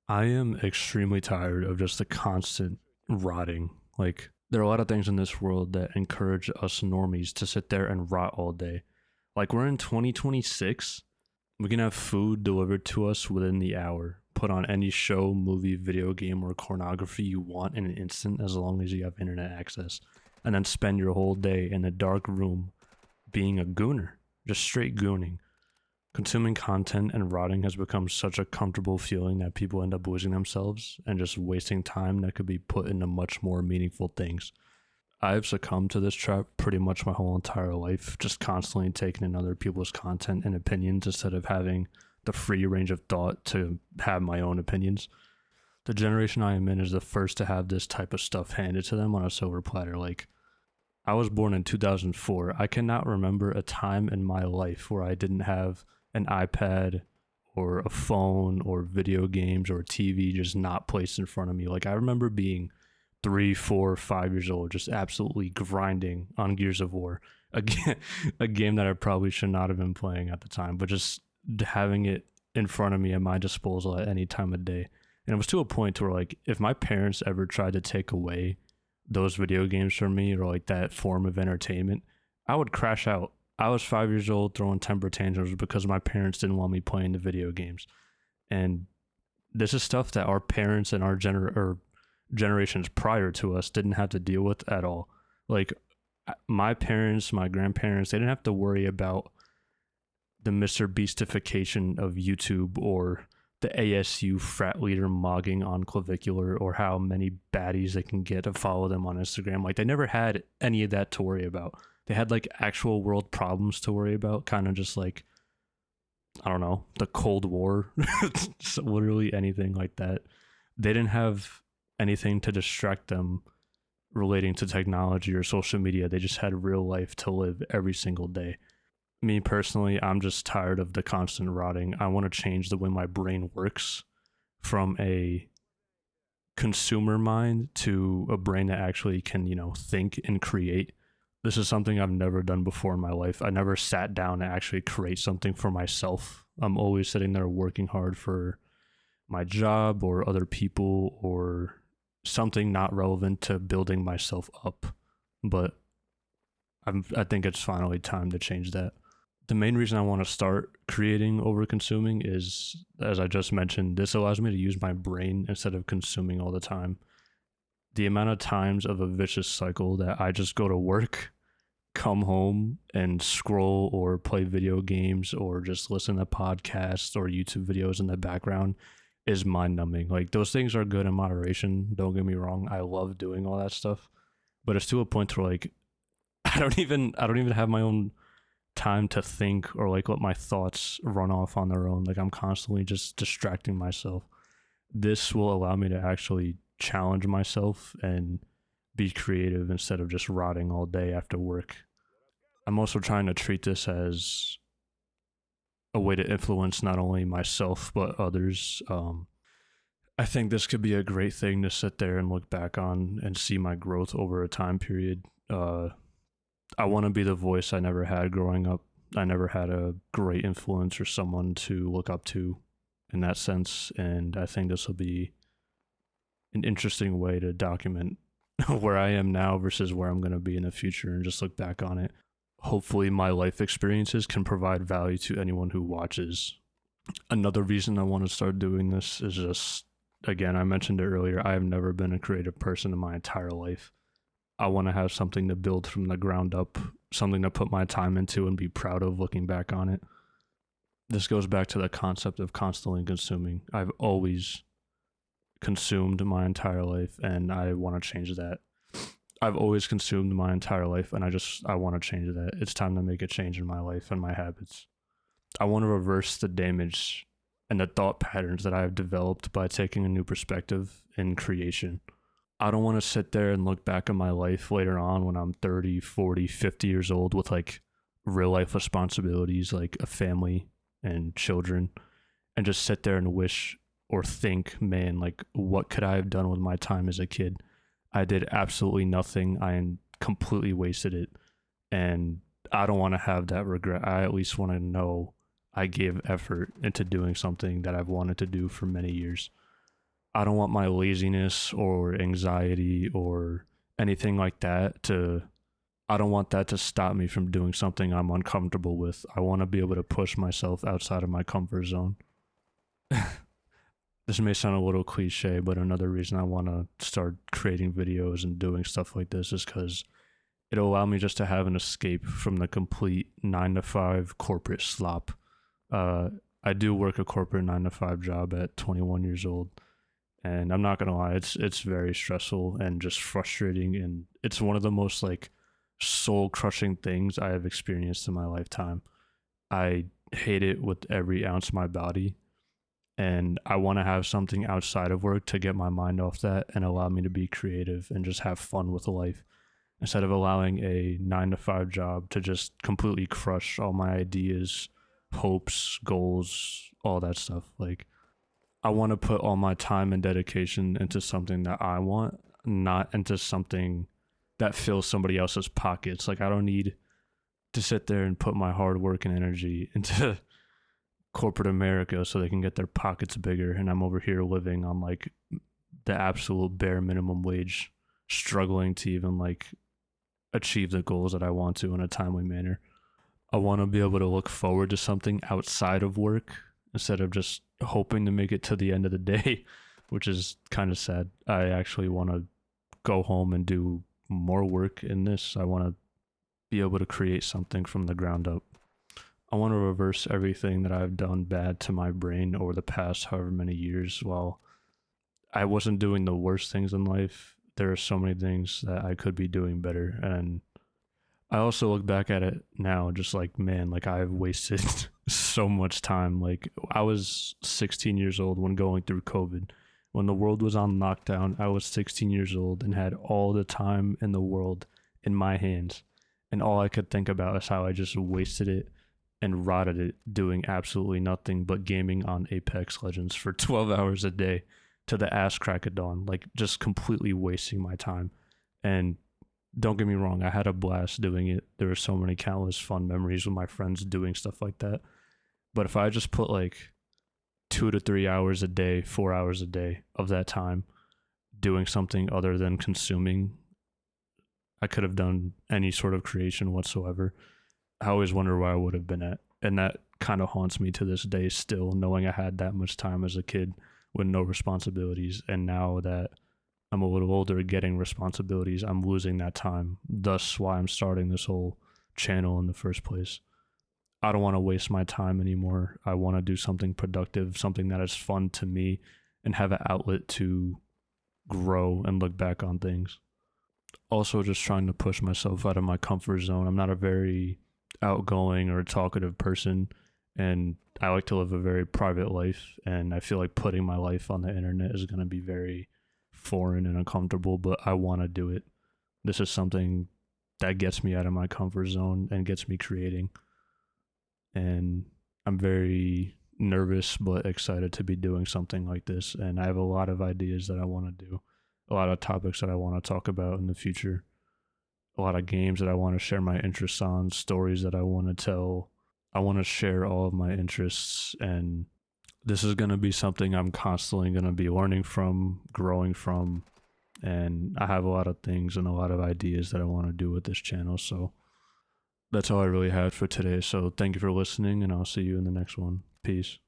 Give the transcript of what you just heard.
I am extremely tired of just the constant rotting. Like, there are a lot of things in this world that encourage us normies to sit there and rot all day. Like, we're in 2026. We can have food delivered to us within the hour. Put on any show, movie, video game, or pornography you want in an instant as long as you have internet access. And then spend your whole day in a dark room being a gooner, just straight gooning. Consuming content and rotting has become such a comfortable feeling that people end up losing themselves and just wasting time that could be put into much more meaningful things. I've succumbed to this trap pretty much my whole entire life, just constantly taking in other people's content and opinions instead of having the free range of thought to have my own opinions. The generation I am in is the first to have this type of stuff handed to them on a silver platter. Like, I was born in 2004. I cannot remember a time in my life where I didn't have an iPad or a phone or video games or a TV just not placed in front of me. Like, I remember being 3, 4, 5 years old, just absolutely grinding on Gears of War, a, a game that I probably should not have been playing at the time, but just having it in front of me at my disposal at any time of day. And it was to a point where, like, if my parents ever tried to take away those video games from me or like that form of entertainment, I would crash out. I was 5 years old throwing temper tantrums because my parents didn't want me playing the video games. And this is stuff that our parents and our generations prior to us didn't have to deal with at all. Like, my parents, my grandparents, they didn't have to worry about the Mr. Beastification of YouTube or the ASU frat leader mogging on Clavicular or how many baddies they can get to follow them on Instagram. Like, they never had any of that to worry about. They had like actual world problems to worry about, kind of just like, I don't know, the Cold War, so literally anything like that. They didn't have anything to distract them relating to technology or social media. They just had real life to live every single day. Me personally, I'm just tired of the constant rotting. I want to change the way my brain works from a consumer mind to a brain that actually can, think and create. This is something I've never done before in my life. I never sat down to actually create something for myself. I'm always sitting there working hard for my job or other people or something not relevant to building myself up. But I think it's finally time to change that. The main reason I want to start creating over consuming is, as I just mentioned, this allows me to use my brain instead of consuming all the time. The amount of times of a vicious cycle that I just go to work, come home, and scroll or play video games or just listen to podcasts or YouTube videos in the background is mind numbing. Like, those things are good in moderation. Don't get me wrong. I love doing all that stuff. But it's to a point where, like, I don't even have my own time to think or like let my thoughts run off on their own. Like, I'm constantly just distracting myself. This will allow me to actually challenge myself and be creative instead of just rotting all day after work. I'm also trying to treat this as a way to influence not only myself but others. I think this could be a great thing to sit there and look back on and see my growth over a time period. I want to be the voice I never had growing up. I never had a great influence or someone to look up to in that sense. And I think this will be an interesting way to document where I am now versus where I'm going to be in the future and just look back on it. Hopefully, my life experiences can provide value to anyone who watches. Another reason I want to start doing this is just, again, I mentioned it earlier, I have never been a creative person in my entire life. I want to have something to build from the ground up, something to put my time into and be proud of looking back on it. This goes back to the concept of constantly consuming. I've always consumed my entire life and I want to change that. I've always consumed my entire life and I want to change that. It's time to make a change in my life and my habits. I want to reverse the damage and the thought patterns that I have developed by taking a new perspective in creation. I don't want to sit there and look back at my life later on when I'm 30, 40, 50 years old with like real life responsibilities like a family and children and just sit there and wish or think, man, like, what could I have done with my time as a kid? I did absolutely nothing. I completely wasted it. And I don't want to have that regret. I at least want to know I gave effort into doing something that I've wanted to do for many years. I don't want my laziness or anxiety or anything like that to I don't want that to stop me from doing something I'm uncomfortable with. I want to be able to push myself outside of my comfort zone. This may sound a little cliche, but another reason I want to start creating videos and doing stuff like this is because it'll allow me just to have an escape from the complete 9 to 5 corporate slop. Uh, I do work a corporate 9 to 5 job at 21 years old, and I'm not gonna lie, it's very stressful and just frustrating, and it's one of the most like soul crushing things I have experienced in my lifetime. I hate it with every ounce of my body, and I want to have something outside of work to get my mind off that and allow me to be creative and just have fun with life instead of allowing a 9 to 5 job to just completely crush all my ideas, hopes, goals, all that stuff. Like, I want to put all my time and dedication into something that I want, not into something that fills somebody else's pockets. Like, I don't need to sit there and put my hard work and energy into corporate America so they can get their pockets bigger, and I'm over here living on like the absolute bare minimum wage, struggling to even like achieve the goals that I want to in a timely manner. I want to be able to look forward to something outside of work instead of just hoping to make it to the end of the day, which is kind of sad. I actually want to go home and do more work in this. I want to be able to create something from the ground up. I want to reverse everything that I've done bad to my brain over the past however many years. While I wasn't doing the worst things in life, there are so many things that I could be doing better. And I also look back at it now, just like, man, like I've wasted so much time. Like, I was 16 years old when going through COVID. When the world was on lockdown, I was 16 years old and had all the time in the world in my hands. And all I could think about is how I just wasted it and rotted it doing absolutely nothing but gaming on Apex Legends for 12 hours a day to the ass crack of dawn, like just completely wasting my time. And don't get me wrong, I had a blast doing it. There were so many countless fun memories with my friends doing stuff like that. But if I just put like 2 to 3 hours a day, 4 hours a day of that time doing something other than consuming, I could have done any sort of creation whatsoever. I always wonder where I would have been at. And that kind of haunts me to this day still, knowing I had that much time as a kid with no responsibilities. And now that I'm a little older, getting responsibilities, I'm losing that time. Thus, why I'm starting this whole channel in the first place. I don't want to waste my time anymore. I want to do something productive, something that is fun to me, and have an outlet to grow and look back on things. Also, just trying to push myself out of my comfort zone. I'm not a very outgoing or talkative person, and I like to live a very private life, and I feel like putting my life on the internet is going to be very foreign and uncomfortable, but I want to do it. This is something that gets me out of my comfort zone and gets me creating, and I'm very nervous but excited to be doing something like this. And I have a lot of ideas that I want to do, a lot of topics that I want to talk about in the future, a lot of games that I want to share my interests on, stories that I want to tell. I want to share all of my interests, and this is going to be something I'm constantly going to be learning from, growing from, and I have a lot of things and a lot of ideas that I want to do with this channel. So that's all I really had for today. So thank you for listening, and I'll see you in the next one. Peace.